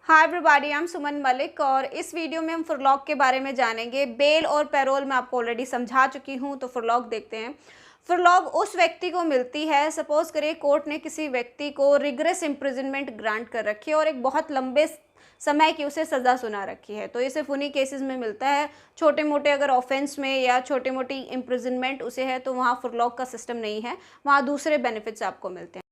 Hi everybody, I am सुमन मलिक और इस video में हम फुरलॉक के बारे में जानेंगे। बेल और पैरोल मैं आपको ऑलरेडी समझा चुकी हूँ, तो फुरलॉक देखते हैं। फुरलॉक उस व्यक्ति को मिलती है, सपोज करिए कोर्ट ने किसी व्यक्ति को रिग्रेस इम्प्रिजनमेंट ग्रांट कर रखी है और एक बहुत लंबे समय की उसे सज़ा सुना रखी है, तो ये सिर्फ उन्हीं केसेस में मिलता है। छोटे मोटे अगर ऑफेंस में या छोटे मोटी इम्प्रिजनमेंट उसे है तो वहाँ फुरलॉक का सिस्टम नहीं है, वहाँ दूसरे बेनिफिट्स आपको मिलते हैं।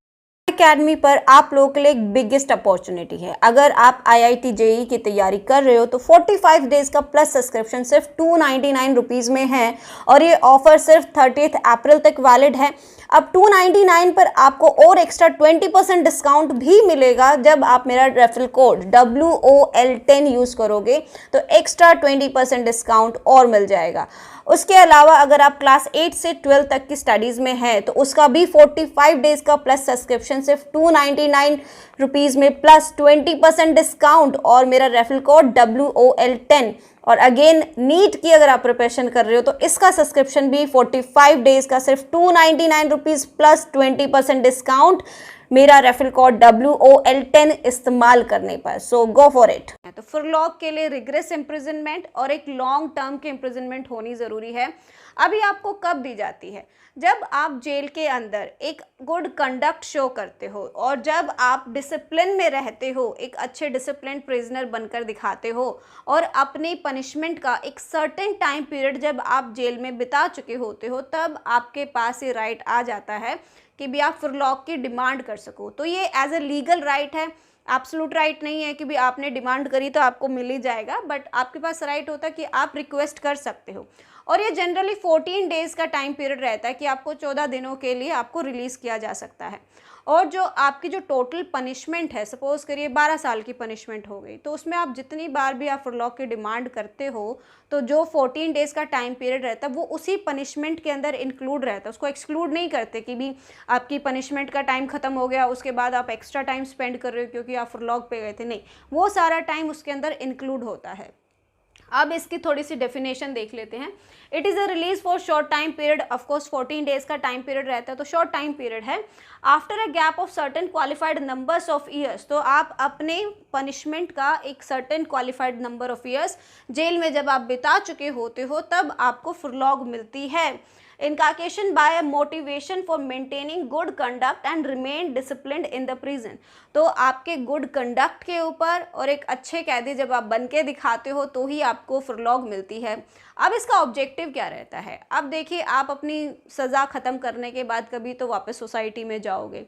अकेडमी पर आप लोगों के लिए एक बिगेस्ट अपॉर्चुनिटी है। अगर आप IIT JEE की तैयारी कर रहे हो तो 45 डेज का प्लस सब्सक्रिप्शन सिर्फ 299 रुपीज़ में है और ये ऑफर सिर्फ 30 अप्रैल तक वैलिड है। अब 299 पर आपको और एक्स्ट्रा 20% डिस्काउंट भी मिलेगा जब आप मेरा रेफरल कोड WOL10 यूज़ करोगे, तो एक्स्ट्रा 20% डिस्काउंट और मिल जाएगा। उसके अलावा अगर आप क्लास 8 से 12 तक की स्टडीज़ में हैं तो उसका भी 45 डेज का प्लस सब्सक्रिप्शन सिर्फ 299 रुपीज़ में प्लस 20% डिस्काउंट और मेरा रेफरल कोड WOL10। और अगेन नीट की अगर आप प्रिपरेशन कर रहे हो तो इसका सब्सक्रिप्शन भी 45 डेज का सिर्फ 299 रुपीज़ प्लस 20% डिस्काउंट मेरा रेफरल कोड WOL10 इस्तेमाल करने पर। सो गो फॉर इट। तो फुरलॉक के लिए रिग्रेस इम्प्रिजनमेंट और एक लॉन्ग टर्म की इम्प्रिजनमेंट होनी ज़रूरी है। अभी आपको कब दी जाती है? जब आप जेल के अंदर एक गुड कंडक्ट शो करते हो और जब आप डिसिप्लिन में रहते हो, एक अच्छे डिसिप्लिन प्रिजनर बनकर दिखाते हो और अपनी पनिशमेंट का एक सर्टेन टाइम पीरियड जब आप जेल में बिता चुके होते हो, तब आपके पास ये राइट आ जाता है कि भी आप फुरलॉक की डिमांड कर सको। तो ये एज ए लीगल राइट है, एब्सोल्यूट राइट नहीं है कि भी आपने डिमांड करी तो आपको मिल ही जाएगा, बट आपके पास राइट होता है कि आप रिक्वेस्ट कर सकते हो। और ये जनरली 14 डेज़ का टाइम पीरियड रहता है कि आपको 14 दिनों के लिए आपको रिलीज़ किया जा सकता है। और जो आपकी जो टोटल पनिशमेंट है, सपोज करिए 12 साल की पनिशमेंट हो गई, तो उसमें आप जितनी बार भी आप फुरलॉक की डिमांड करते हो तो जो 14 डेज़ का टाइम पीरियड रहता है वो उसी पनिशमेंट के अंदर इंक्लूड रहता है। उसको एक्सक्लूड नहीं करते कि भी आपकी पनिशमेंट का टाइम ख़त्म हो गया उसके बाद आप एक्स्ट्रा टाइम स्पेंड कर रहे हो क्योंकि आप फुरलॉक पे गए थे, नहीं, वो सारा टाइम उसके अंदर इंक्लूड होता है। अब इसकी थोड़ी सी डेफिनेशन देख लेते हैं। It is a release for short time period, of course 14 days का टाइम पीरियड रहता है तो शॉर्ट टाइम पीरियड है। After a gap of certain qualified numbers of years, तो आप अपने पनिशमेंट का एक certain qualified number of years jail में जब आप बिता चुके होते हो तब आपको फुरलॉक मिलती है। Inculcation by motivation for maintaining good conduct and remain disciplined in the prison, तो आपके गुड कंडक्ट के ऊपर और एक अच्छे कैदी जब आप बन के दिखाते हो तो ही आपको फुरलॉक मिलती है। अब इसका ऑब्जेक्टिव क्या रहता है? अब देखिए, आप अपनी सज़ा ख़त्म करने के बाद कभी तो वापस सोसाइटी में जाओगे,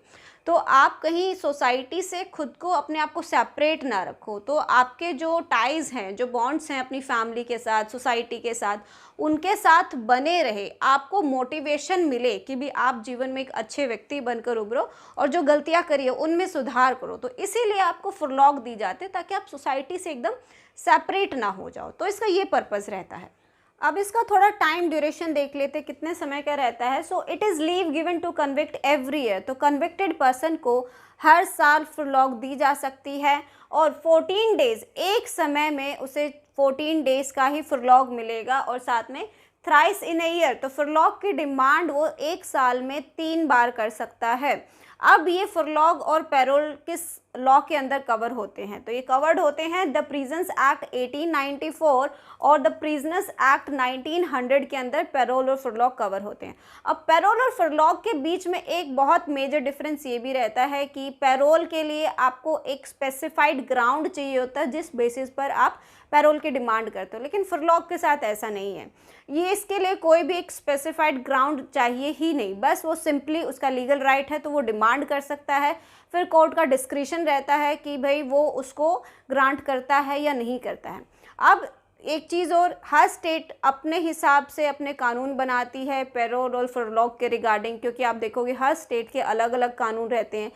तो आप कहीं सोसाइटी से खुद को अपने आप को सेपरेट ना रखो। तो आपके जो टाइज़ हैं, जो बॉन्ड्स हैं अपनी फैमिली के साथ, सोसाइटी के साथ, उनके साथ बने रहे, आपको मोटिवेशन मिले कि भी आप जीवन में एक अच्छे व्यक्ति बनकर उभरो और जो गलतियां करिए उनमें सुधार करो। तो इसीलिए आपको फुरलॉक दी जाती है ताकि आप सोसाइटी से एकदम सेपरेट ना हो जाओ। तो इसका ये पर्पज़ रहता है। अब इसका थोड़ा टाइम ड्यूरेशन देख लेते, कितने समय का रहता है। So it is leave given to convict every year, तो कन्विक्टेड पर्सन को हर साल फुरलॉक दी जा सकती है और 14 डेज़, एक समय में उसे 14 डेज़ का ही फुरलॉक मिलेगा और साथ में थ्राइस इन अ ईयर, तो फुरलॉक की डिमांड वो एक साल में 3 बार कर सकता है। अब ये फुरलॉक और पैरोल किस लॉ के अंदर कवर होते हैं? तो ये कवर्ड होते हैं द प्रिजन्स एक्ट 1894 और द प्रिजनर्स एक्ट 1900 के अंदर पैरोल और फुरलॉक कवर होते हैं। अब पैरोल और फुरलॉक के बीच में एक बहुत मेजर डिफरेंस ये भी रहता है कि पैरोल के लिए आपको एक स्पेसिफाइड ग्राउंड चाहिए होता है जिस बेसिस पर आप पैरोल की डिमांड करते हो, लेकिन फुरलॉक के साथ ऐसा नहीं है। ये इसके लिए कोई भी एक स्पेसिफाइड ग्राउंड चाहिए ही नहीं, बस वो सिंपली उसका लीगल राइट है तो वो डिमांड कर सकता है। फिर कोर्ट का डिस्क्रिशन रहता है कि भाई वो उसको ग्रांट करता है या नहीं करता है। अब एक चीज़ और, हर स्टेट अपने हिसाब से अपने कानून बनाती है पैरोल और फुरलॉक के रिगार्डिंग, क्योंकि आप देखोगे हर स्टेट के अलग अलग कानून रहते हैं।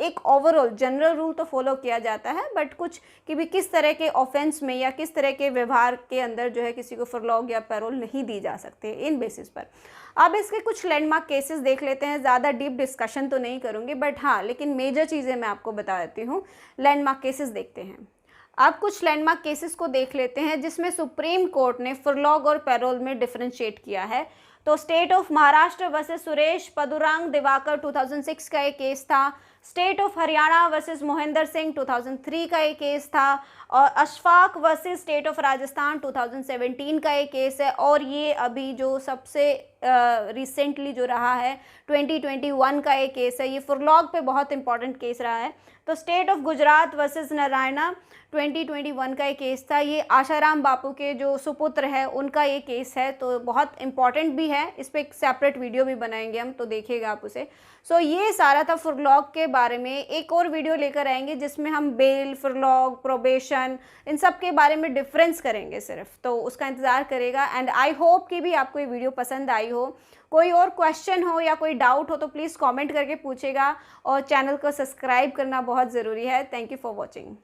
एक ओवरऑल जनरल रूल तो फॉलो किया जाता है, बट कुछ कि भी किस तरह के ऑफेंस में या किस तरह के व्यवहार के अंदर जो है किसी को फुरलॉक या पैरोल नहीं दी जा सकते इन बेसिस पर। अब इसके कुछ लैंडमार्क केसेस देख लेते हैं। ज़्यादा डीप डिस्कशन तो नहीं करूँगी, बट हाँ, लेकिन मेजर चीज़ें मैं आपको बता देती हूँ। लैंडमार्क केसेस देखते हैं। अब कुछ लैंडमार्क केसेस को देख लेते हैं जिसमें सुप्रीम कोर्ट ने फुरलॉक और पैरोल में डिफरेंशिएट किया है। तो state of Maharashtra versus Suresh Padurang Diwakar 2006 का एक केस था। State of Haryana versus Mohinder Singh 2003 का एक केस था, और Ashfaq versus state of Rajasthan 2017 का एक केस है, और ये अभी जो सबसे रिसेंटली जो रहा है 2021 का एक केस है। ये फुरलॉग पे बहुत इंपॉर्टेंट केस रहा है। तो state of Gujarat versus Narayana 2021 का एक केस था। ये आशाराम बापू के जो सुपुत्र है उनका ये केस है, तो बहुत इंपॉर्टेंट भी है। इस पर एक सेपरेट वीडियो भी बनाएंगे हम, तो देखिएगा आप उसे। सो ये सारा था फुरलॉग के बारे में। एक और वीडियो लेकर आएंगे जिसमें हम बेल, फुरलॉग, प्रोबेशन, इन सब के बारे में डिफरेंस करेंगे सिर्फ, तो उसका इंतज़ार करेगा। एंड आई होप कि भी आपको ये वीडियो पसंद आई हो। कोई और क्वेश्चन हो या कोई डाउट हो तो प्लीज़ कमेंट करके पूछेगा, और चैनल को सब्सक्राइब करना बहुत ज़रूरी है। Thank you for watching.